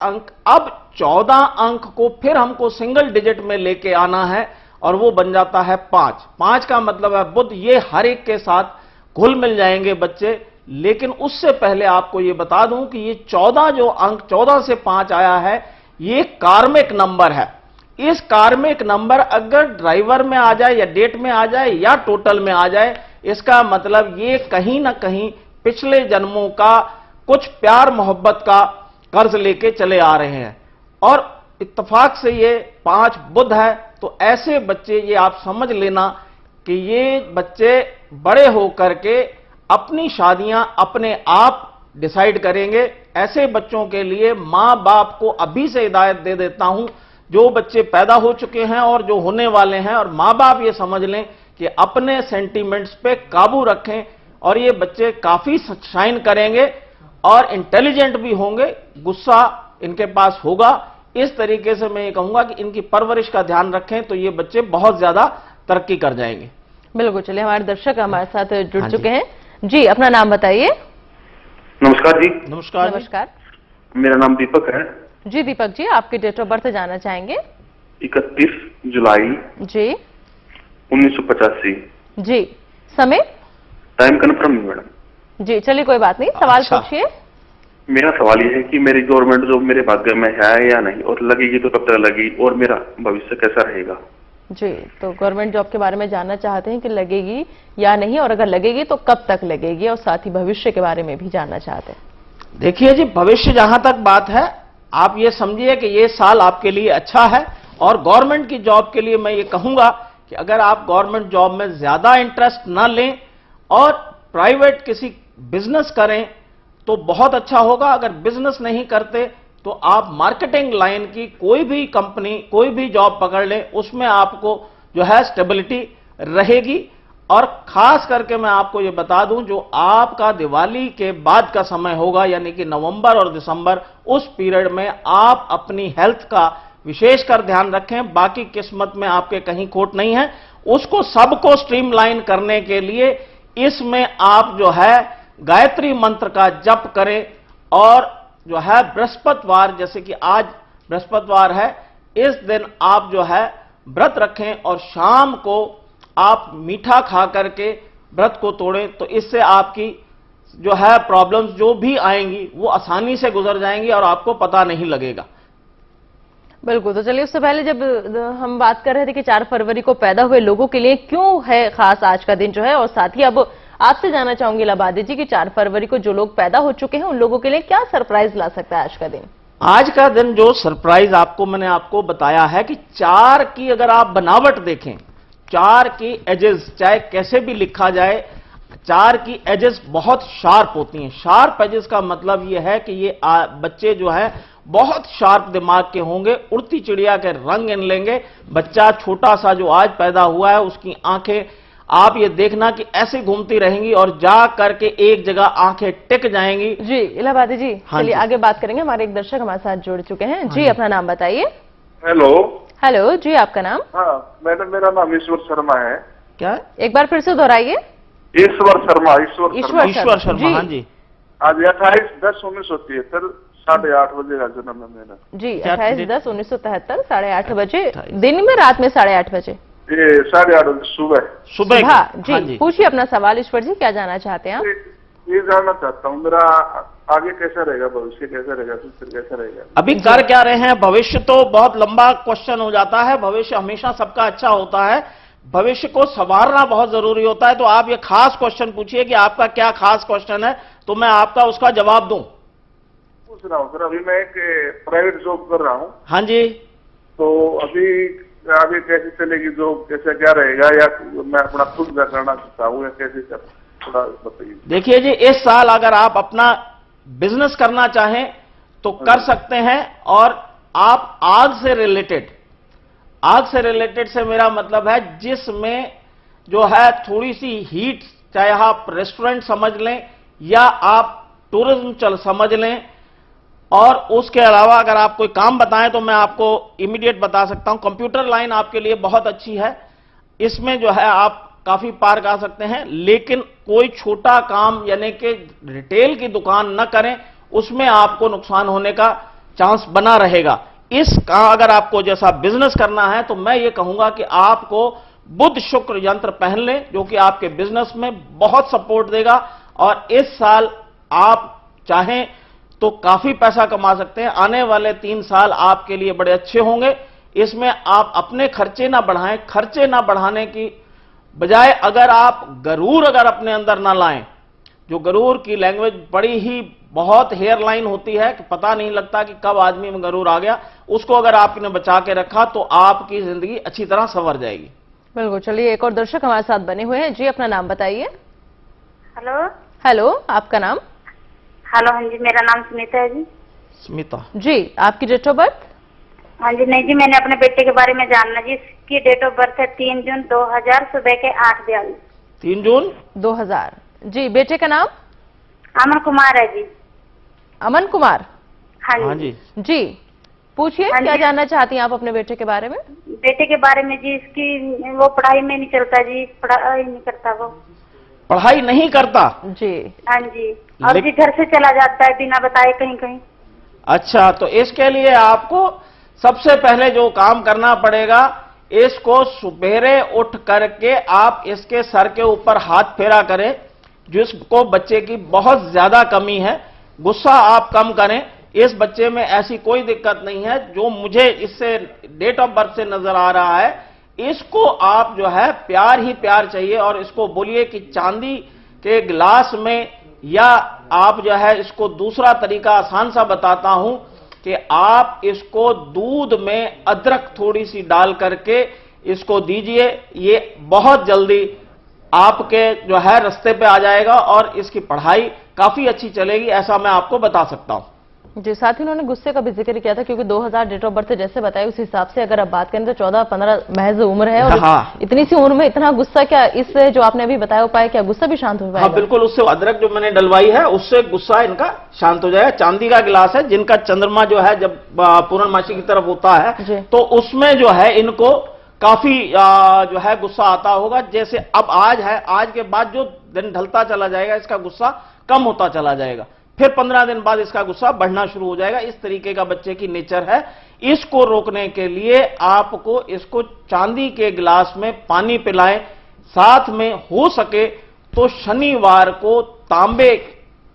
अंक, अब 14 अंक को फिर हमको सिंगल डिजिट में लेके आना है और वो बन जाता है 5। 5 का मतलब है बुध। ये हर एक के साथ घुल मिल जाएंगे बच्चे। लेकिन उससे पहले आपको ये बता दूं कि ये 14 जो अंक 14 से 5 आया है, ये कार्मिक नंबर है। इस कार्मिक नंबर अगर ड्राइवर में आ जाए या डेट में आ जाए या टोटल में आ जाए, इसका मतलब ये कहीं ना कहीं पिछले जन्मों का कुछ प्यार मोहब्बत का कर्ज लेके चले आ रहे हैं। और इत्तेफाक से ये 5 बुध है, तो ऐसे बच्चे, ये आप समझ लेना कि ये बच्चे बड़े होकर के अपनी शादियां अपने आप डिसाइड करेंगे। ऐसे बच्चों के लिए मां बाप को अभी से हिदायत दे देता हूं, जो बच्चे पैदा हो चुके हैं और जो होने वाले हैं, और मां बाप ये समझ लें कि अपने सेंटीमेंट्स पे काबू रखें और ये बच्चे काफी शाइन करेंगे और इंटेलिजेंट भी होंगे, गुस्सा इनके पास होगा। इस तरीके से मैं ये कहूंगा कि इनकी परवरिश का ध्यान रखें तो ये बच्चे बहुत ज्यादा तरक्की कर जाएंगे। बिल्कुल, चलिए हमारे दर्शक हमारे साथ जुड़ चुके हैं जी। अपना नाम बताइए। नमस्कार जी। नमस्कार। नमस्कार। मेरा नाम दीपक है जी दीपक जी, आपकी डेट ऑफ बर्थ जानना चाहेंगे? 31 जुलाई जी 1985। जी। समय? टाइम कन्फर्म नहीं मैडम। जी चलिए कोई बात नहीं, सवाल अच्छा। पूछिए। मेरा सवाल यह है कि मेरी गवर्नमेंट जॉब मेरे भाग्य में है या नहीं, और लगेगी तो कब तक लगेगी, और मेरा भविष्य कैसा रहेगा? जी, तो गवर्नमेंट जॉब के बारे में जानना चाहते हैं कि लगेगी या नहीं, और अगर लगेगी तो कब तक लगेगी, और साथ ही भविष्य के बारे में भी जानना चाहते हैं। देखिए जी, भविष्य जहां तक बात है, आप ये समझिए कि ये साल आपके लिए अच्छा है। और गवर्नमेंट की जॉब के लिए मैं ये कहूंगा कि अगर आप गवर्नमेंट जॉब में ज्यादा इंटरेस्ट न लें और प्राइवेट किसी बिजनेस करें तो बहुत अच्छा होगा। अगर बिजनेस नहीं करते तो आप मार्केटिंग लाइन की कोई भी कंपनी, कोई भी जॉब पकड़ लें, उसमें आपको जो है स्टेबिलिटी रहेगी। और खास करके मैं आपको ये बता दूं, जो आपका दिवाली के बाद का समय होगा, यानी कि नवंबर और दिसंबर, उस पीरियड में आप अपनी हेल्थ का विशेषकर ध्यान रखें। बाकी किस्मत में आपके कहीं खोट नहीं है। उसको सबको स्ट्रीमलाइन करने के लिए इसमें आप जो है गायत्री मंत्र का जप करें, और जो है बृहस्पतिवार, जैसे कि आज बृहस्पतिवार है, इस दिन आप जो है व्रत रखें और शाम को आप मीठा खा करके व्रत को तोड़ें। तो इससे आपकी जो है प्रॉब्लम्स जो भी आएंगी वो आसानी से गुजर जाएंगी और आपको पता नहीं लगेगा। बिल्कुल, तो चलिए उससे पहले जब हम बात कर रहे थे कि 4 फरवरी को पैदा हुए लोगों के लिए क्यों है खास आज का दिन जो है, और साथ ही अब आपसे जानना चाहूंगी लाबादी जी कि 4 फरवरी को जो लोग पैदा हो चुके हैं उन लोगों के लिए क्या सरप्राइज ला सकता है आज का दिन? आज का दिन जो सरप्राइज मैंने आपको बताया है कि 4 की अगर आप बनावट देखें, 4 की एजेस चाहे कैसे भी लिखा जाए, 4 की एजेस बहुत शार्प होती हैं। शार्प एजेस का मतलब यह है कि ये बच्चे जो है बहुत शार्प दिमाग के होंगे, उड़ती चिड़िया के रंग इन लेंगे। बच्चा छोटा सा जो आज पैदा हुआ है, उसकी आंखें आप ये देखना कि ऐसे घूमती रहेंगी और जा करके एक जगह आंखें टिक जाएंगी। जी इलाहाबादी जी, हाँ चलिए जी। आगे बात करेंगे। हमारे एक दर्शक हमारे साथ जुड़ चुके हैं जी। अपना नाम बताइए। हेलो। हेलो जी, आपका नाम? हाँ मैडम, मेरा नाम ईश्वर शर्मा है। क्या है? एक बार फिर से दोहराइए। ईश्वर शर्मा। ईश्वर शर्मा। हाँ जी। आज 28/10/1973 8:30 बजे का जन्म है मेरा जी। क्या 28/10/1973 8:30 बजे, दिन में, रात में 8:30 बजे? ये 8:30 बजे सुबह। सुबह जी, हाँ जी। पूछिए अपना सवाल ईश्वर जी, क्या जानना चाहते हैं आप? ये जानना चाहता हूँ मेरा आगे कैसा रहेगा, भविष्य कैसा रहेगा, फ्यूचर कैसा रहेगा। अभी कर क्या रहे हैं? भविष्य तो बहुत लंबा क्वेश्चन हो जाता है। भविष्य हमेशा सबका अच्छा होता है, भविष्य को संवारना बहुत जरूरी होता है। तो आप ये खास क्वेश्चन पूछिए कि आपका क्या खास क्वेश्चन है, तो मैं आपका उसका जवाब दूं। पूछ रहा हूँ सर, अभी मैं एक प्राइवेट जॉब कर रहा हूँ। हाँ जी। तो अभी आगे कैसे चलेगी जॉब, कैसा क्या रहेगा, या मैं अपना खुद का करना चाहता हूँ, या कैसे थोड़ा बताइए। देखिए जी, इस साल अगर आप अपना बिजनेस करना चाहें तो कर सकते हैं। और आप आग से रिलेटेड से मेरा मतलब है जिसमें जो है थोड़ी सी हीट, चाहे आप रेस्टोरेंट समझ लें या आप टूरिज्म समझ लें। और उसके अलावा अगर आप कोई काम बताएं तो मैं आपको इमीडिएट बता सकता हूं। कंप्यूटर लाइन आपके लिए बहुत अच्छी है, इसमें जो है आप काफी पार कर सकते हैं। लेकिन कोई छोटा काम यानी कि रिटेल की दुकान न करें, उसमें आपको नुकसान होने का चांस बना रहेगा। इसका अगर आपको जैसा बिजनेस करना है तो मैं ये कहूंगा कि आपको बुध शुक्र यंत्र पहन लें, जो कि आपके बिजनेस में बहुत सपोर्ट देगा और इस साल आप चाहें तो काफी पैसा कमा सकते हैं। आने वाले 3 साल आपके लिए बड़े अच्छे होंगे। इसमें आप अपने खर्चे ना बढ़ाएं। खर्चे ना बढ़ाने की बजाय अगर आप गरूर अगर अपने अंदर ना लाएं, जो गरूर की लैंग्वेज बड़ी ही बहुत हेयर लाइन होती है कि पता नहीं लगता कि कब आदमी में गरूर आ गया, उसको अगर आपने बचा के रखा तो आपकी जिंदगी अच्छी तरह संवर जाएगी। बिल्कुल। चलिए एक और दर्शक हमारे साथ बने हुए हैं जी, अपना नाम बताइए। हेलो। हेलो, आपका नाम? हेलो, हाँ जी, मेरा नाम स्मिता है जी। स्मिता जी, आपकी डेट ऑफ बर्थ? हाँ जी, नहीं जी, मैंने अपने बेटे के बारे में जानना जी। इसकी डेट ऑफ बर्थ है 3 जून 2000 सुबह के 8:42। 3 जून 2000। जी, बेटे का नाम? अमन कुमार है जी। अमन कुमार? हाँ जी। जी, पूछिए हाँ क्या जी। जानना चाहती हैं आप अपने बेटे के बारे में? बेटे के बारे में जी, इसकी वो पढ़ाई में नहीं चलता जी, पढ़ाई नहीं करता वो। पढ़ाई नहीं करता? जी। हाँ जी, और जी घर से चला जाता है बिना बताए कहीं कहीं। अच्छा, तो इसके लिए आपको सबसे पहले जो काम करना पड़ेगा, इसको सुबेरे उठ करके आप इसके सर के ऊपर हाथ फेरा करें। जिसको बच्चे की बहुत ज्यादा कमी है, गुस्सा आप कम करें। इस बच्चे में ऐसी कोई दिक्कत नहीं है जो मुझे इससे डेट ऑफ बर्थ से नजर आ रहा है। इसको आप जो है प्यार ही प्यार चाहिए और इसको बोलिए कि चांदी के गिलास में, या आप जो है इसको दूसरा तरीका आसान सा बताता हूं कि आप इसको दूध में अदरक थोड़ी सी डाल करके इसको दीजिए। ये बहुत जल्दी आपके जो है रास्ते पे आ जाएगा और इसकी पढ़ाई काफी अच्छी चलेगी, ऐसा मैं आपको बता सकता हूं। जी, साथ ही उन्होंने गुस्से का भी जिक्र किया था, क्योंकि 2000 डेट ऑफ बर्थ जैसे बताया उस हिसाब से अगर आप बात करें तो 14-15 महज उम्र है और हाँ। इतनी सी उम्र में इतना गुस्सा, क्या इससे जो आपने अभी बताया उपाय, क्या गुस्सा भी शांत हो पाएगा? हाँ बिल्कुल, उससे अदरक जो मैंने डलवाई है उससे गुस्सा इनका शांत हो जाएगा। चांदी का गिलास है, जिनका चंद्रमा जो है जब पूर्णमासी की तरफ होता है तो उसमें जो है इनको काफी जो है गुस्सा आता होगा। जैसे अब आज है, आज के बाद जो दिन ढलता चला जाएगा इसका गुस्सा कम होता चला जाएगा, फिर 15 दिन बाद इसका गुस्सा बढ़ना शुरू हो जाएगा। इस तरीके का बच्चे की नेचर है। इसको रोकने के लिए आपको इसको चांदी के गिलास में पानी पिलाएं, साथ में हो सके तो शनिवार को तांबे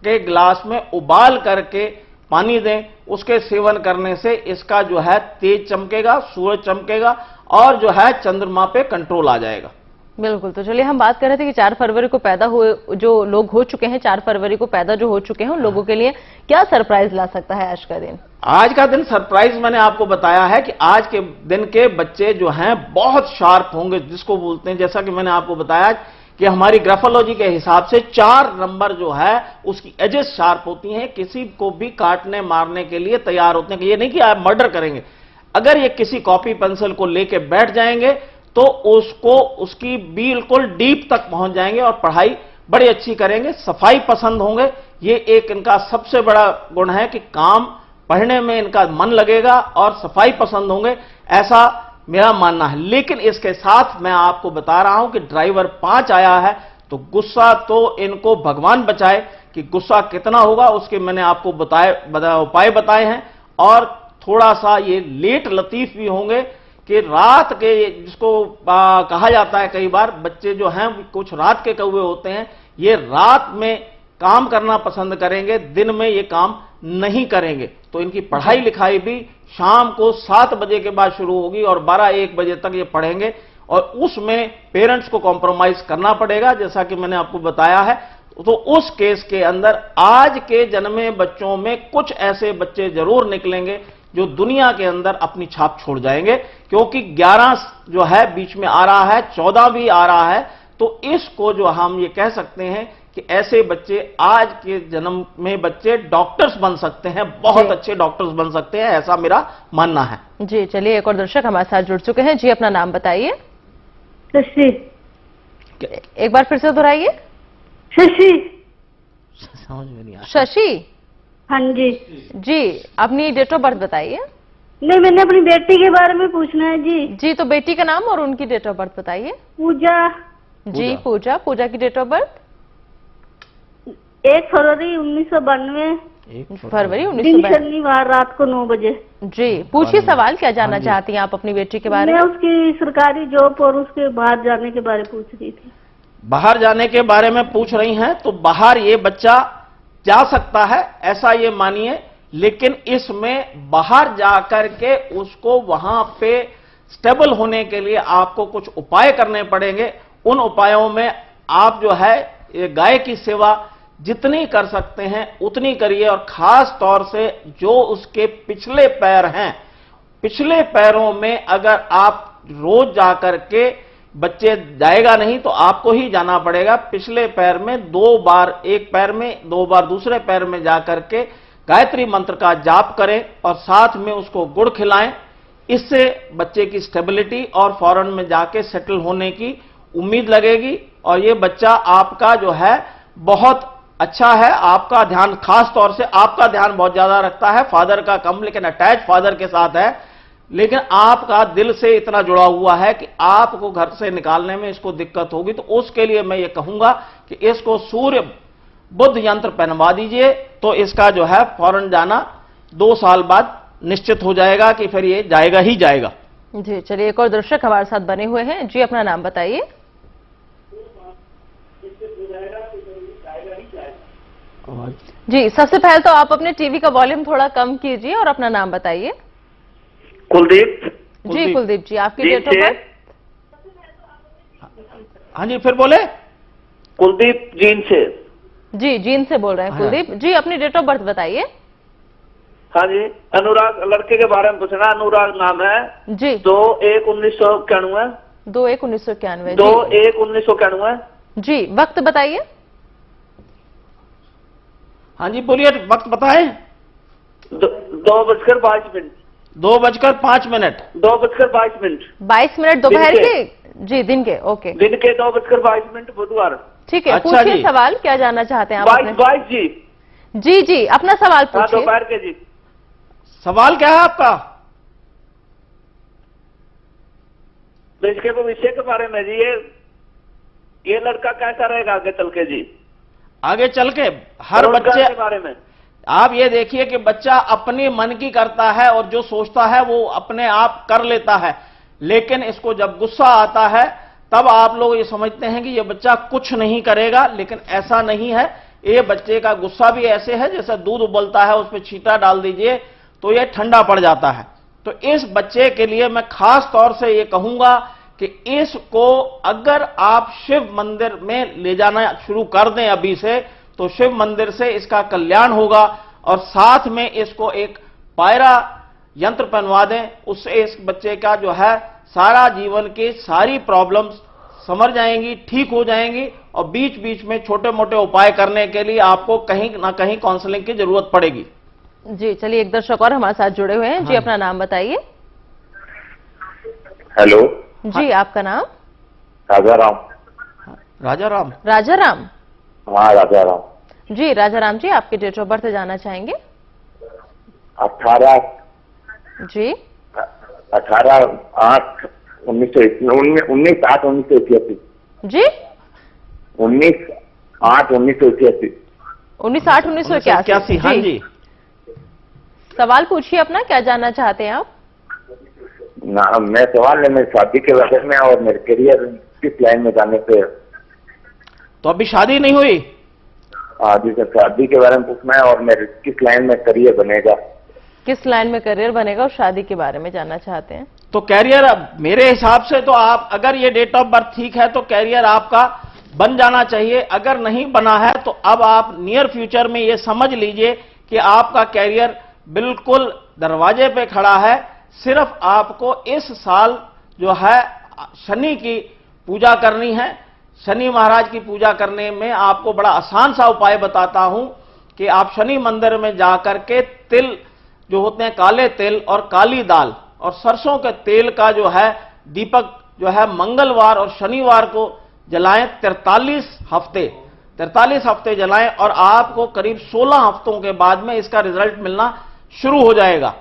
के गिलास में उबाल करके पानी दें। उसके सेवन करने से इसका जो है तेज चमकेगा, सूरज चमकेगा और जो है चंद्रमा पे कंट्रोल आ जाएगा। बिल्कुल। तो चलिए हम बात कर रहे थे कि 4 फरवरी को पैदा हुए जो लोग हो चुके हैं, 4 फरवरी को पैदा जो हो चुके हैं, उन लोगों के लिए क्या सरप्राइज ला सकता है आज का दिन? आज का दिन सरप्राइज मैंने आपको बताया है कि आज के दिन के बच्चे जो हैं बहुत शार्प होंगे, जिसको बोलते हैं, जैसा कि मैंने आपको बताया कि हमारी ग्राफोलॉजी के हिसाब से 4 नंबर जो है उसकी एजेस शार्प होती हैं, किसी को भी काटने मारने के लिए तैयार होते हैं। ये नहीं कि आप मर्डर करेंगे, अगर ये किसी कॉपी पेंसिल को लेके बैठ जाएंगे तो उसको उसकी बिल्कुल डीप तक पहुंच जाएंगे और पढ़ाई बड़ी अच्छी करेंगे। सफाई पसंद होंगे, ये एक इनका सबसे बड़ा गुण है कि काम पढ़ने में इनका मन लगेगा और सफाई पसंद होंगे, ऐसा मेरा मानना है। लेकिन इसके साथ मैं आपको बता रहा हूं कि ड्राइवर 5 आया है तो गुस्सा तो इनको भगवान बचाए कि गुस्सा कितना होगा उसके मैंने आपको उपाय बताए हैं। और थोड़ा सा ये लेट लतीफ भी होंगे कि रात के, जिसको कहा जाता है कई बार बच्चे जो हैं कुछ रात के कौवे होते हैं, ये रात में काम करना पसंद करेंगे, दिन में ये काम नहीं करेंगे। तो इनकी पढ़ाई लिखाई भी शाम को 7 बजे के बाद शुरू होगी और 12-1 बजे तक ये पढ़ेंगे और उसमें पेरेंट्स को कॉम्प्रोमाइज करना पड़ेगा, जैसा कि मैंने आपको बताया है। तो उस केस के अंदर आज के जन्मे बच्चों में कुछ ऐसे बच्चे जरूर निकलेंगे जो दुनिया के अंदर अपनी छाप छोड़ जाएंगे, क्योंकि 11 जो है बीच में आ रहा है, 14 भी आ रहा है। तो इसको जो हम ये कह सकते हैं कि ऐसे बच्चे, आज के जन्म में बच्चे डॉक्टर्स बन सकते हैं, बहुत अच्छे डॉक्टर्स बन सकते हैं, ऐसा मेरा मानना है। जी, चलिए एक और दर्शक हमारे साथ जुड़ चुके हैं जी, अपना नाम बताइए। शशि। एक बार फिर से दोहराइए। शशि। समझ में नहीं आया। शशि? हाँ जी। जी, अपनी डेट ऑफ बर्थ बताइए। नहीं, मैंने अपनी बेटी के बारे में पूछना है जी। जी, तो बेटी का नाम और उनकी डेट ऑफ बर्थ बताइए। पूजा। जी, पूजा। पूजा की डेट ऑफ बर्थ? 1 फरवरी 1992। फरवरी दिन 1962। शनिवार रात को 9 बजे। जी, पूछिए सवाल, क्या जानना चाहती हैं आप अपनी बेटी के बारे मैं में? उसकी सरकारी जॉब और उसके बाहर जाने के बारे में पूछ रही थी। बाहर जाने के बारे में पूछ रही हैं, तो बाहर ये बच्चा जा सकता है, ऐसा ये मानिए, लेकिन इसमें बाहर जाकर के उसको वहां पे स्टेबल होने के लिए आपको कुछ उपाय करने पड़ेंगे। उन उपायों में आप जो है ये गाय की सेवा जितनी कर सकते हैं उतनी करिए, और खास तौर से जो उसके पिछले पैर हैं, पिछले पैरों में अगर आप रोज जाकर के, बच्चे जाएगा नहीं तो आपको ही जाना पड़ेगा, पिछले पैर में 2 बार एक पैर में 2 बार दूसरे पैर में जाकर के गायत्री मंत्र का जाप करें और साथ में उसको गुड़ खिलाएं। इससे बच्चे की स्टेबिलिटी और फॉरेन में जाके सेटल होने की उम्मीद लगेगी, और ये बच्चा आपका जो है बहुत अच्छा है। आपका ध्यान, खास तौर से आपका ध्यान बहुत ज्यादा रखता है, फादर का कम, लेकिन अटैच फादर के साथ है, लेकिन आपका दिल से इतना जुड़ा हुआ है कि आपको घर से निकालने में इसको दिक्कत होगी। तो उसके लिए मैं ये कहूंगा कि इसको सूर्य बुध यंत्र पहनवा दीजिए, तो इसका जो है फौरन जाना 2 साल बाद निश्चित हो जाएगा कि फिर ये जाएगा ही जाएगा। जी, चलिए एक और दर्शक हमारे साथ बने हुए हैं। जी, अपना नाम बताइए। जी, सबसे पहले तो आप अपने टीवी का वॉल्यूम थोड़ा कम कीजिए और अपना नाम बताइए। कुलदीप। जी कुलदीप जी, आपकी डेट ऑफ बर्थ? हाँ जी, फिर बोले। कुलदीप जीन से। जी, जीन से बोल रहे हैं कुलदीप जी, अपनी डेट ऑफ बर्थ बताइए। हाँ जी, अनुराग, लड़के के बारे में पूछना। अनुराग नाम है जी। 2/1/1991। 2/1/1991। 2/1/1991। जी, वक्त बताइए। हाँ जी बोलिए, वक्त बताएं। 2:22। 2:05। 2:22। 22 मिनट दोपहर के? जी, दिन के। ओके, दिन के 2:22 बुधवार। ठीक है। अच्छा पूछिए जी। सवाल, क्या जानना चाहते हैं आप? 22 जी। जी जी, अपना सवाल हाँ, पूछिए। दोपहर के जी। सवाल क्या है आपका? तो इसके भविष्य के बारे में जी, ये लड़का कैसा रहेगा आगे चल के जी? आगे चल के हर रोजगार बच्चे, के बारे में आप ये देखिए कि बच्चा अपने मन की करता है और जो सोचता है वो अपने आप कर लेता है, लेकिन इसको जब गुस्सा आता है तब आप लोग ये समझते हैं कि ये बच्चा कुछ नहीं करेगा, लेकिन ऐसा नहीं है। ये बच्चे का गुस्सा भी ऐसे है जैसे दूध उबलता है, उस पर छींटा डाल दीजिए तो ये ठंडा पड़ जाता है। तो इस बच्चे के लिए मैं खास तौर से ये कहूंगा कि इसको अगर आप शिव मंदिर में ले जाना शुरू कर दें अभी से, तो शिव मंदिर से इसका कल्याण होगा, और साथ में इसको एक पायरा यंत्र पहनवा दें, उससे इस बच्चे का जो है सारा जीवन की सारी प्रॉब्लम्स समझ जाएंगी, ठीक हो जाएंगी, और बीच बीच में छोटे मोटे उपाय करने के लिए आपको कहीं ना कहीं काउंसलिंग की जरूरत पड़ेगी। जी, चलिए एक दर्शक और हमारे साथ जुड़े हुए हैं। जी, अपना नाम बताइए। हेलो जी, आपका नाम? राजा राम। राजा राम। राजा राम। हाँ राजा राम। जी, राजा राम जी, आपकी डेट ऑफ बर्थ जानना चाहेंगे? 18 जी। 19/8/1981। जी, 19/8/1981। 19/8/1981। हाँ जी। सवाल पूछिए अपना, क्या जानना चाहते हैं आप? ना, मैं सवाल है मेरी शादी के बारे में और मेरे करियर किस लाइन में जाने पे। तो अभी शादी नहीं हुई? जी सर, शादी के बारे में पूछना है और मेरे किस लाइन में करियर बनेगा। किस लाइन में करियर बनेगा और शादी के बारे में जानना चाहते हैं? तो कैरियर मेरे हिसाब से तो आप, अगर ये डेट ऑफ बर्थ ठीक है तो कैरियर आपका बन जाना चाहिए। अगर नहीं बना है तो अब आप नियर फ्यूचर में ये समझ लीजिए कि आपका कैरियर बिल्कुल दरवाजे पे खड़ा है। सिर्फ आपको इस साल जो है शनि की पूजा करनी है। शनि महाराज की पूजा करने में आपको बड़ा आसान सा उपाय बताता हूं कि आप शनि मंदिर में जाकर के तिल जो होते हैं, काले तिल और काली दाल और सरसों के तेल का जो है दीपक जो है मंगलवार और शनिवार को जलाएं। 43 हफ्ते जलाएं, और आपको करीब 16 हफ्तों के बाद में इसका रिजल्ट मिलना शुरू हो जाएगा।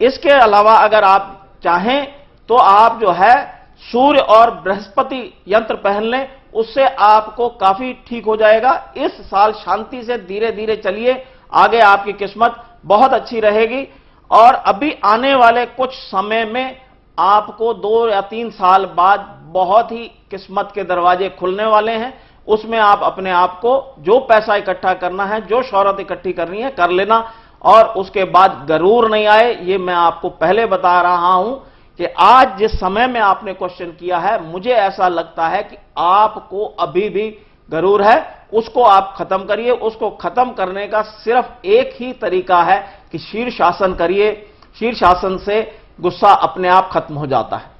इसके अलावा अगर आप चाहें तो आप जो है सूर्य और बृहस्पति यंत्र पहन लें, उससे आपको काफी ठीक हो जाएगा। इस साल शांति से धीरे धीरे चलिए, आगे आपकी किस्मत बहुत अच्छी रहेगी। और अभी आने वाले कुछ समय में आपको 2 या 3 साल बाद बहुत ही किस्मत के दरवाजे खुलने वाले हैं। उसमें आप अपने आप को जो पैसा इकट्ठा करना है, जो शौहरत इकट्ठी करनी है, कर लेना। और उसके बाद गरूर नहीं आए, ये मैं आपको पहले बता रहा हूं कि आज जिस समय में आपने क्वेश्चन किया है, मुझे ऐसा लगता है कि आपको अभी भी गरूर है। उसको आप खत्म करिए। उसको खत्म करने का सिर्फ एक ही तरीका है कि शीर्षासन करिए। शीर्षासन से गुस्सा अपने आप खत्म हो जाता है।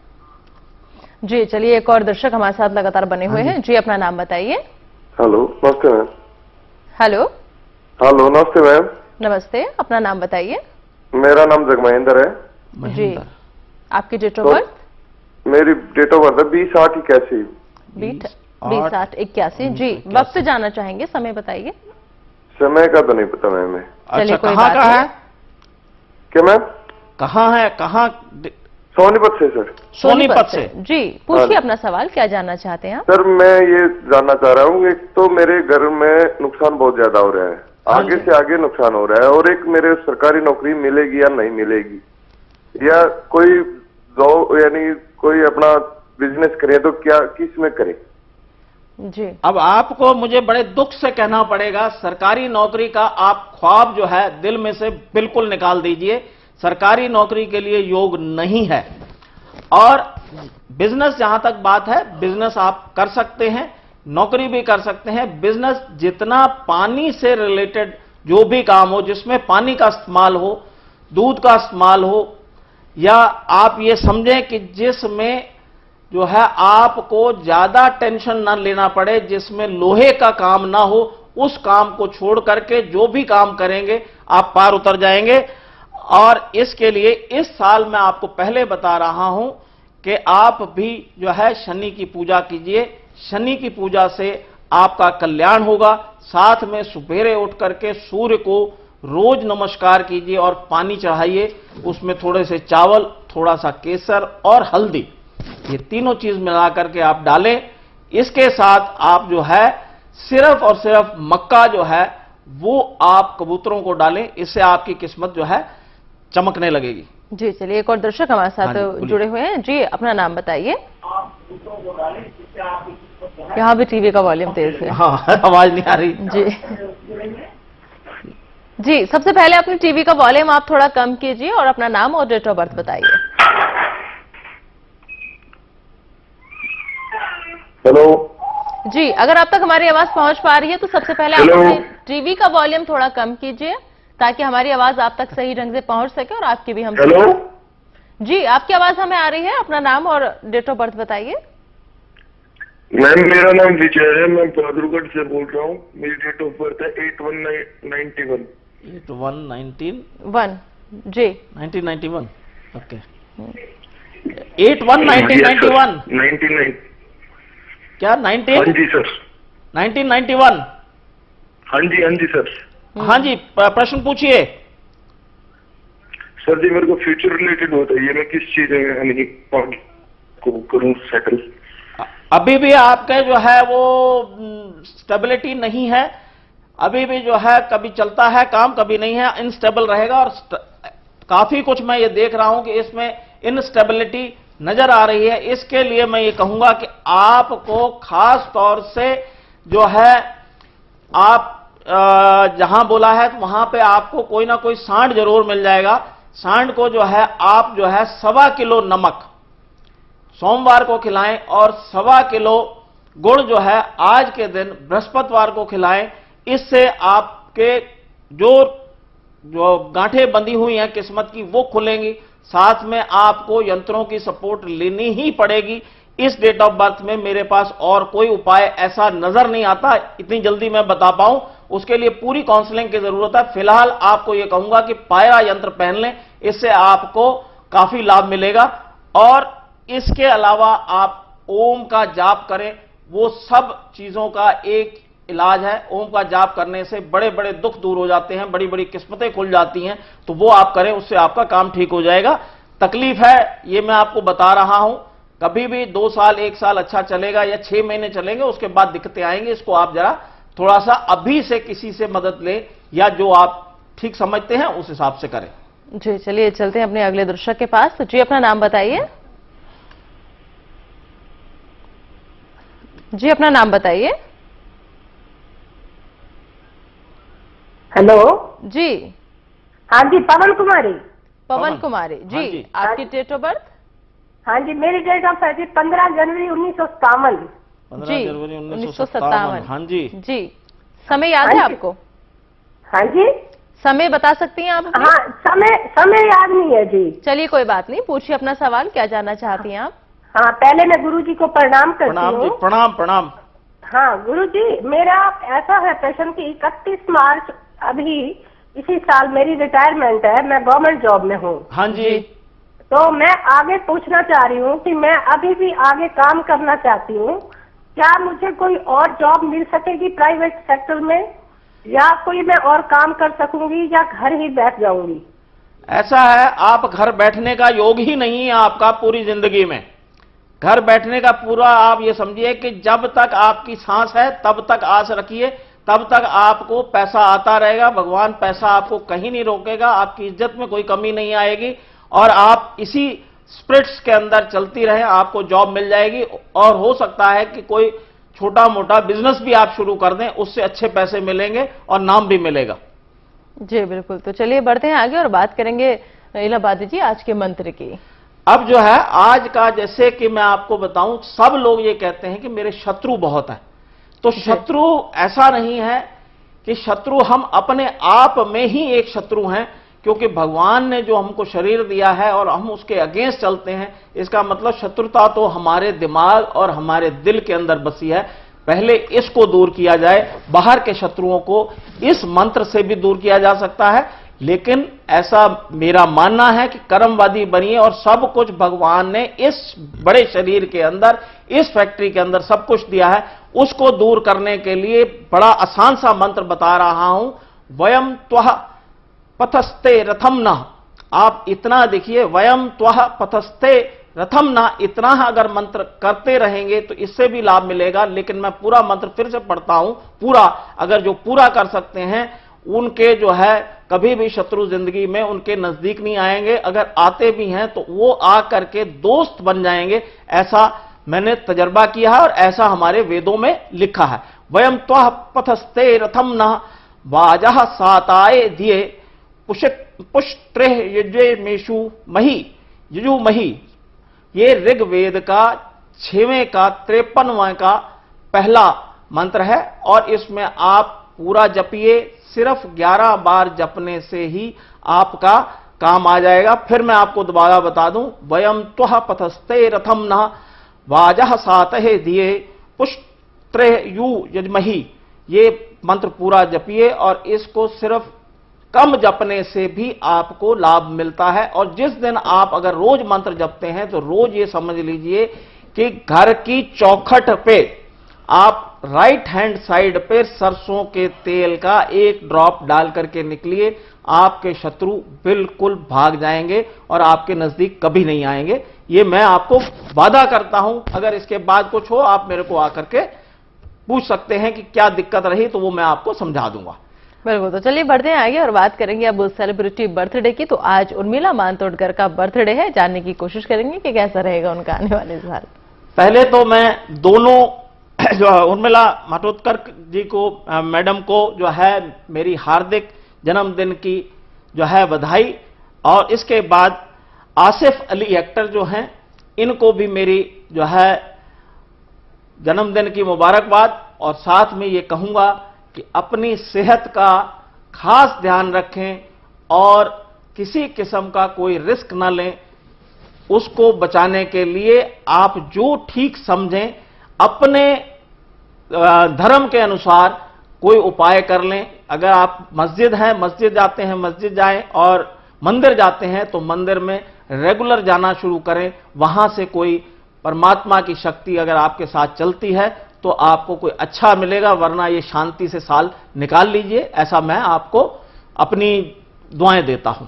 जी चलिए, एक और दर्शक हमारे साथ लगातार बने हुए हैं। जी अपना नाम बताइए। हेलो, नमस्ते मैम। हेलो हेलो, नमस्ते मैम। नमस्ते, अपना नाम बताइए। मेरा नाम जगमहेंद्र है। जी, आपकी डेट ऑफ बर्थ? मेरी डेट ऑफ बर्थ है 20/8/81। 20/8/81। जी, वक्त जाना चाहेंगे, समय बताइए। समय का तो नहीं पता मैम। अच्छा, कहाँ का है? क्या मैम? कहाँ है? कहाँ? सोनीपत से सर। सोनीपत से। जी, पूछिए अपना सवाल, क्या जानना चाहते हैं आप? सर मैं ये जानना चाह रहा हूँ, एक तो मेरे घर में नुकसान बहुत ज्यादा हो रहा है, आगे से आगे नुकसान हो रहा है, और एक मेरे सरकारी नौकरी मिलेगी या नहीं मिलेगी, या कोई जॉब यानी कोई अपना बिजनेस करे तो क्या किस में करे? जी, अब आपको मुझे बड़े दुख से कहना पड़ेगा, सरकारी नौकरी का आप ख्वाब जो है दिल में से बिल्कुल निकाल दीजिए। सरकारी नौकरी के लिए योग नहीं है। और बिजनेस जहां तक बात है, बिजनेस आप कर सकते हैं, नौकरी भी कर सकते हैं। बिजनेस जितना पानी से रिलेटेड जो भी काम हो, जिसमें पानी का इस्तेमाल हो, दूध का इस्तेमाल हो, या आप ये समझें कि जिसमें जो है आपको ज्यादा टेंशन ना लेना पड़े, जिसमें लोहे का काम ना हो, उस काम को छोड़ करके जो भी काम करेंगे आप पार उतर जाएंगे। और इसके लिए इस साल मैं आपको पहले बता रहा हूं कि आप भी जो है शनि की पूजा कीजिए। शनि की पूजा से आपका कल्याण होगा। साथ में सवेरे उठ करके सूर्य को रोज नमस्कार कीजिए और पानी चढ़ाइए। उसमें थोड़े से चावल, थोड़ा सा केसर और हल्दी, ये तीनों चीज मिला करके आप डालें। इसके साथ आप जो है सिर्फ और सिर्फ मक्का जो है वो आप कबूतरों को डालें। इससे आपकी किस्मत जो है चमकने लगेगी। जी चलिए, एक और दर्शक हमारे साथ जुड़े हुए हैं। जी अपना नाम बताइए। यहाँ भी टीवी का वॉल्यूम तेज है। हाँ, आवाज नहीं आ रही। जी, सबसे पहले अपनी टीवी का वॉल्यूम आप थोड़ा कम कीजिए और अपना नाम और डेट ऑफ बर्थ बताइए। हेलो जी, अगर आप तक हमारी आवाज पहुंच पा रही है तो सबसे पहले आप अपने टीवी का वॉल्यूम थोड़ा कम कीजिए ताकि हमारी आवाज आप तक सही ढंग से पहुंच सके और आपकी भी हम। हेलो जी, आपकी आवाज हमें आ रही है। अपना नाम और डेट ऑफ बर्थ बताइए। मैम, मेरा नाम विजय है, मैं बहादुरगढ़ से बोल रहा हूँ। मेरी डेट ऑफ बर्थ है 8/1/91। 8/1/1991। जी, 1991। ओके, 8/1/1991। 99। क्या 19? हाँ जी सर। 1991। हाँ जी सर। हाँ जी, प्रश्न पूछिए। सर जी, मेरे को फ्यूचर रिलेटेड बताइए, मैं किस चीज में को करूं सेटल? अभी भी आपके जो है वो स्टेबिलिटी नहीं है। अभी भी जो है कभी चलता है काम, कभी नहीं है, इनस्टेबल रहेगा। और काफी कुछ मैं ये देख रहा हूं कि इसमें इनस्टेबिलिटी नजर आ रही है। इसके लिए मैं ये कहूंगा कि आपको खास तौर से जो है आप जहां बोला है तो वहां पे आपको कोई ना कोई सांड जरूर मिल जाएगा। सांड को जो है आप जो है 1.25 किलो नमक सोमवार को खिलाएं और 1.25 किलो गुड़ जो है आज के दिन बृहस्पतिवार को खिलाएं। इससे आपके जो गांठें बंधी हुई हैं किस्मत की वो खुलेंगी। साथ में आपको यंत्रों की सपोर्ट लेनी ही पड़ेगी। इस डेट ऑफ बर्थ में मेरे पास और कोई उपाय ऐसा नजर नहीं आता इतनी जल्दी मैं बता पाऊं। उसके लिए पूरी काउंसलिंग की जरूरत है। फिलहाल आपको यह कहूंगा कि पायरा यंत्र पहन लें, इससे आपको काफी लाभ मिलेगा। और इसके अलावा आप ओम का जाप करें, वो सब चीजों का एक इलाज है। ओम का जाप करने से बड़े बड़े दुख दूर हो जाते हैं, बड़ी बड़ी किस्मतें खुल जाती हैं। तो वो आप करें, उससे आपका काम ठीक हो जाएगा। तकलीफ है ये मैं आपको बता रहा हूं, कभी भी 2 साल 1 साल अच्छा चलेगा या 6 महीने चलेंगे, उसके बाद दिक्कतें आएंगी। इसको आप जरा थोड़ा सा अभी से किसी से मदद लें, या जो आप ठीक समझते हैं उस हिसाब से करें। जी चलिए चलते हैं अपने अगले दर्शक के पास। तो जी अपना नाम बताइए। जी अपना नाम बताइए। हेलो जी हाँ जी, पवन कुमारी। पवन कुमारी जी, हाँ जी। आपकी डेट ऑफ बर्थ? हाँ जी, मेरी डेट ऑफ बर्थ 15 जनवरी 1957। 15 जनवरी 1957। हाँ जी। जी समय याद है हाँ जी। आपको? हाँ जी, समय बता सकती हैं आप अपनी? हाँ समय याद नहीं है जी। चलिए कोई बात नहीं, पूछिए अपना सवाल, क्या जानना चाहती हैं आप? हाँ, पहले मैं गुरुजी को प्रणाम करती प्रणाम जी, हूँ। प्रणाम प्रणाम। हाँ गुरुजी, मेरा ऐसा है प्रश्न कि 31 मार्च अभी इसी साल मेरी रिटायरमेंट है, मैं गवर्नमेंट जॉब में हूँ। हाँ जी। तो मैं आगे पूछना चाह रही हूँ कि मैं अभी भी आगे काम करना चाहती हूँ, क्या मुझे कोई और जॉब मिल सकेगी प्राइवेट सेक्टर में, या कोई मैं और काम कर सकूंगी, या घर ही बैठ जाऊंगी? ऐसा है, आप घर बैठने का योग ही नहीं है आपका पूरी जिंदगी में। घर बैठने का पूरा आप ये समझिए कि जब तक आपकी सांस है तब तक आस रखिए, तब तक आपको पैसा आता रहेगा। भगवान पैसा आपको कहीं नहीं रोकेगा, आपकी इज्जत में कोई कमी नहीं आएगी, और आप इसी स्पिरिट्स के अंदर चलती रहे, आपको जॉब मिल जाएगी। और हो सकता है कि कोई छोटा मोटा बिजनेस भी आप शुरू कर दें, उससे अच्छे पैसे मिलेंगे और नाम भी मिलेगा। जी बिल्कुल। तो चलिए बढ़ते हैं आगे और बात करेंगे इलाहाबादी जी आज के मंत्र की। अब जो है आज का, जैसे कि मैं आपको बताऊं, सब लोग ये कहते हैं कि मेरे शत्रु बहुत हैं। तो शत्रु ऐसा नहीं है कि शत्रु हम अपने आप में ही एक शत्रु हैं, क्योंकि भगवान ने जो हमको शरीर दिया है और हम उसके अगेंस्ट चलते हैं, इसका मतलब शत्रुता तो हमारे दिमाग और हमारे दिल के अंदर बसी है। पहले इसको दूर किया जाए। बाहर के शत्रुओं को इस मंत्र से भी दूर किया जा सकता है, लेकिन ऐसा मेरा मानना है कि कर्मवादी बनिए, और सब कुछ भगवान ने इस बड़े शरीर के अंदर, इस फैक्ट्री के अंदर सब कुछ दिया है। उसको दूर करने के लिए बड़ा आसान सा मंत्र बता रहा हूं। वयम त्वः पथस्ते रथम न। आप इतना देखिए, वयम त्वः पथस्ते रथम न, इतना अगर मंत्र करते रहेंगे तो इससे भी लाभ मिलेगा। लेकिन मैं पूरा मंत्र फिर से पढ़ता हूं। पूरा, अगर जो पूरा कर सकते हैं उनके जो है कभी भी शत्रु जिंदगी में उनके नजदीक नहीं आएंगे। अगर आते भी हैं तो वो आकर के दोस्त बन जाएंगे। ऐसा मैंने तजर्बा किया है और ऐसा हमारे वेदों में लिखा है। वयम त्वः पथस्ते रथम न वाजः साताए दिए पुष्ट्रेह यजुमेषु मही यजुमही। ये ऋग्वेद का 6वें का 53वां का पहला मंत्र है, और इसमें आप पूरा जपिए। सिर्फ 11 बार जपने से ही आपका काम आ जाएगा। फिर मैं आपको दोबारा बता दूं, वयम त्वः पथस्ते रथम न वाजः सातहे दिए पुष्ट्रेह यु यजमहि। ये मंत्र पूरा जपिए, और इसको सिर्फ कम जपने से भी आपको लाभ मिलता है। और जिस दिन आप अगर रोज मंत्र जपते हैं तो रोज ये समझ लीजिए कि घर की चौखट पे आप राइट हैंड साइड पे सरसों के तेल का एक ड्रॉप डाल करके निकलिए। आपके शत्रु बिल्कुल भाग जाएंगे और आपके नजदीक कभी नहीं आएंगे। ये मैं आपको वादा करता हूं। अगर इसके बाद कुछ हो, आप मेरे को आकर के पूछ सकते हैं कि क्या दिक्कत रही, तो वो मैं आपको समझा दूंगा। बिल्कुल। तो चलिए बढ़ते हैं आगे और बात करेंगे अब सेलिब्रिटी बर्थडे की। तो आज उर्मिला मातोंडकर का बर्थडे है, जानने की कोशिश करेंगे कि कैसा रहेगा उनका आने वाले साल। पहले तो मैं दोनों जो उर्मिला मातोंडकर जी को, मैडम को जो है मेरी हार्दिक जन्मदिन की जो है बधाई, और इसके बाद आसिफ अली एक्टर जो हैं, इनको भी मेरी जो है जन्मदिन की मुबारकबाद। और साथ में ये कहूंगा कि अपनी सेहत का खास ध्यान रखें और किसी किस्म का कोई रिस्क न लें। उसको बचाने के लिए आप जो ठीक समझें, अपने धर्म के अनुसार कोई उपाय कर लें। अगर आप मस्जिद हैं, मस्जिद जाते हैं, मस्जिद जाएं, और मंदिर जाते हैं तो मंदिर में रेगुलर जाना शुरू करें। वहां से कोई परमात्मा की शक्ति अगर आपके साथ चलती है तो आपको कोई अच्छा मिलेगा, वरना ये शांति से साल निकाल लीजिए। ऐसा मैं आपको अपनी दुआएं देता हूं।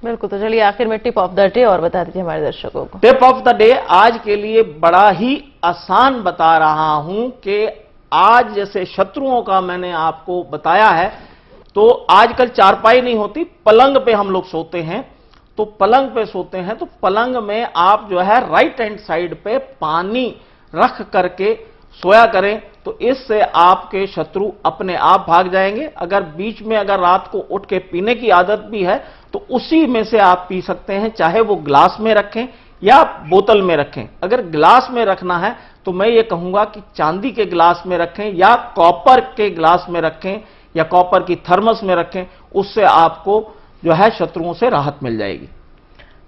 बिल्कुल। तो चलिए आखिर में टिप ऑफ द डे और बता दीजिए हमारे दर्शकों को। टिप ऑफ द डे आज के लिए बड़ा ही आसान बता रहा हूं कि आज जैसे शत्रुओं का मैंने आपको बताया है, तो आजकल चारपाई नहीं होती, पलंग पे हम लोग सोते हैं, तो पलंग पे सोते हैं तो पलंग में आप जो है राइट हैंड साइड पे पानी रख करके सोया करें, तो इससे आपके शत्रु अपने आप भाग जाएंगे। अगर बीच में अगर रात को उठ के पीने की आदत भी है तो उसी में से आप पी सकते हैं, चाहे वो ग्लास में रखें या बोतल में रखें। अगर ग्लास में रखना है तो मैं ये कहूंगा कि चांदी के ग्लास में रखें या कॉपर के ग्लास में रखें या कॉपर की थर्मस में रखें, उससे आपको जो है शत्रुओं से राहत मिल जाएगी।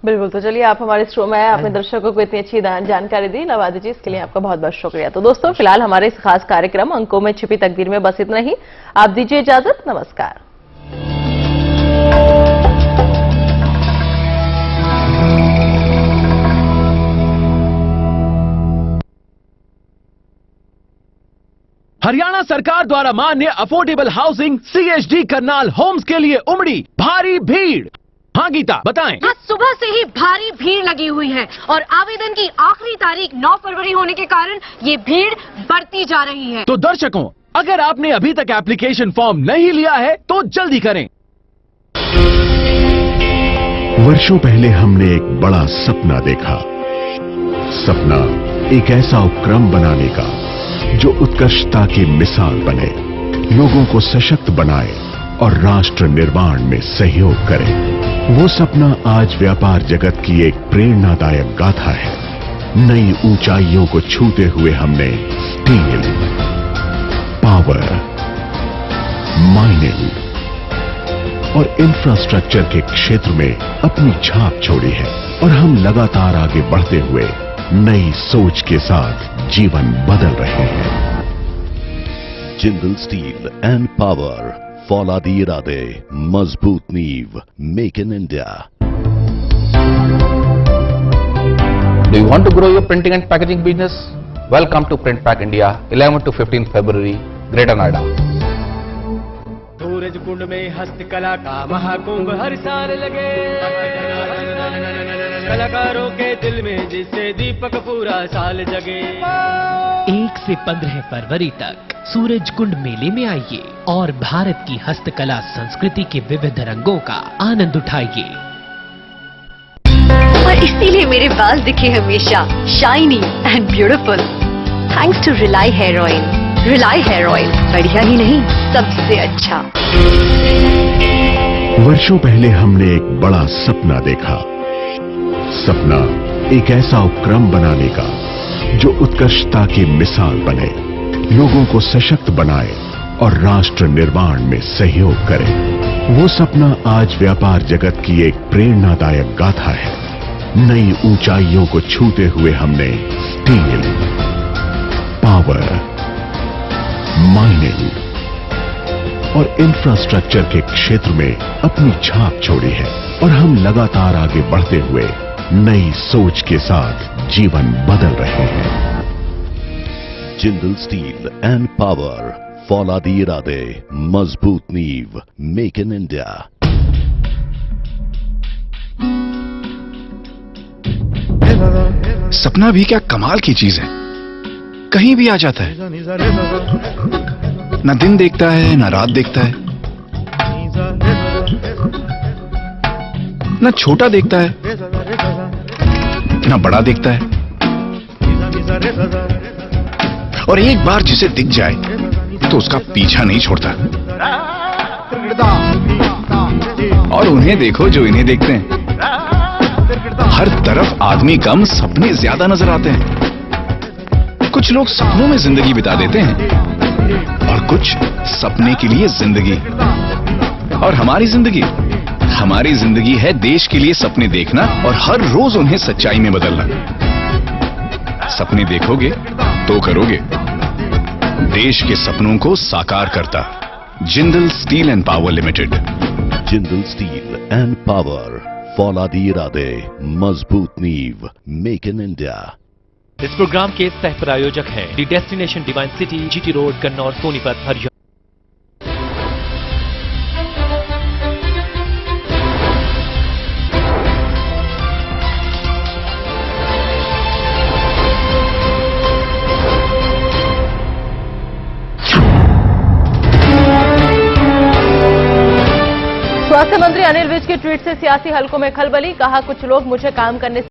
बिल्कुल। तो चलिए, आप हमारे शो में आए, आपने दर्शकों को इतनी अच्छी जानकारी दी, लवादी जी, इसके लिए आपका बहुत बहुत शुक्रिया। तो दोस्तों, फिलहाल हमारे इस खास कार्यक्रम अंकों में छिपी तकदीर में बस इतना ही। आप दीजिए इजाजत, नमस्कार। हरियाणा सरकार द्वारा मान्य affordable housing CHD Karnal homes के लिए उमड़ी भारी भीड़। हाँ गीता, बताएं। हाँ, सुबह से ही भारी भीड़ लगी हुई है और आवेदन की आखिरी तारीख 9 फरवरी होने के कारण ये भीड़ बढ़ती जा रही है। तो दर्शकों, अगर आपने अभी तक एप्लीकेशन फॉर्म नहीं लिया है तो जल्दी करें। वर्षों पहले हमने एक बड़ा सपना देखा। सपना एक ऐसा उपक्रम बनाने का जो उत्कृष्टता की मिसाल बने, लोगों को सशक्त बनाए और राष्ट्र निर्माण में सहयोग करे। वो सपना आज व्यापार जगत की एक प्रेरणादायक गाथा है। नई ऊंचाइयों को छूते हुए हमने स्टील, पावर, माइनिंग और इंफ्रास्ट्रक्चर के क्षेत्र में अपनी छाप छोड़ी है और हम लगातार आगे बढ़ते हुए नई सोच के साथ जीवन बदल रहे हैं। जिंदल स्टील एंड पावर, फौलादी इरादे, मजबूत नींव, make in India. Do you want to grow your printing and packaging business? Welcome to Print Pack India, 11 to 15 February, Greater Noida. Suraj Kund में हस्तकला का महाकुंभ हर साल लगे, कलाकारों के दिल में जिससे दीपक पूरा साल जगे। 1 से 15 फरवरी तक सूरज कुंड मेले में आइए और भारत की हस्तकला संस्कृति के विविध रंगों का आनंद उठाइए। और इसीलिए मेरे बाल दिखे हमेशा shiny and beautiful, thanks to रिलाई हेयर ऑयल। रिलाई हेयर ऑयल, बढ़िया ही नहीं, सबसे अच्छा। वर्षों पहले हमने एक बड़ा सपना देखा। सपना एक ऐसा उपक्रम बनाने का जो उत्कृष्टता की मिसाल बने, लोगों को सशक्त बनाए और राष्ट्र निर्माण में सहयोग करे। वो सपना आज व्यापार जगत की एक प्रेरणादायक गाथा है। नई ऊंचाइयों को छूते हुए हमने स्टील, पावर, माइनिंग और इंफ्रास्ट्रक्चर के क्षेत्र में अपनी छाप छोड़ी है और हम लगातार आगे बढ़ते हुए नई सोच के साथ जीवन बदल रहे हैं। जिंदल स्टील एंड पावर, फौलादी इरादे, मजबूत नींव, मेक इन इंडिया। सपना भी क्या कमाल की चीज है, कहीं भी आ जाता है। न दिन देखता है न रात देखता है, न छोटा देखता है न बड़ा देखता है, और एक बार जिसे दिख जाए तो उसका पीछा नहीं छोड़ता। और उन्हें देखो जो इन्हें देखते हैं। हर तरफ आदमी कम, सपने ज्यादा नजर आते हैं। कुछ लोग सपनों में जिंदगी बिता देते हैं और कुछ सपने के लिए जिंदगी। और हमारी जिंदगी है देश के लिए सपने देखना और हर रोज उन्हें सच्चाई में बदलना। सपने देखोगे तो करोगे, देश के सपनों को साकार करता Jindal steel and power limited. Jindal steel and power, फौलादी इरादे, मजबूत नींव, मेक इन इंडिया। इस प्रोग्राम के सह प्रायोजक हैं the destination divine city, GT road, Kannaur, Sonipat, Haryana. मंत्री अनिल विज के ट्वीट से सियासी हलकों में खलबली, कहा कुछ लोग मुझे काम करने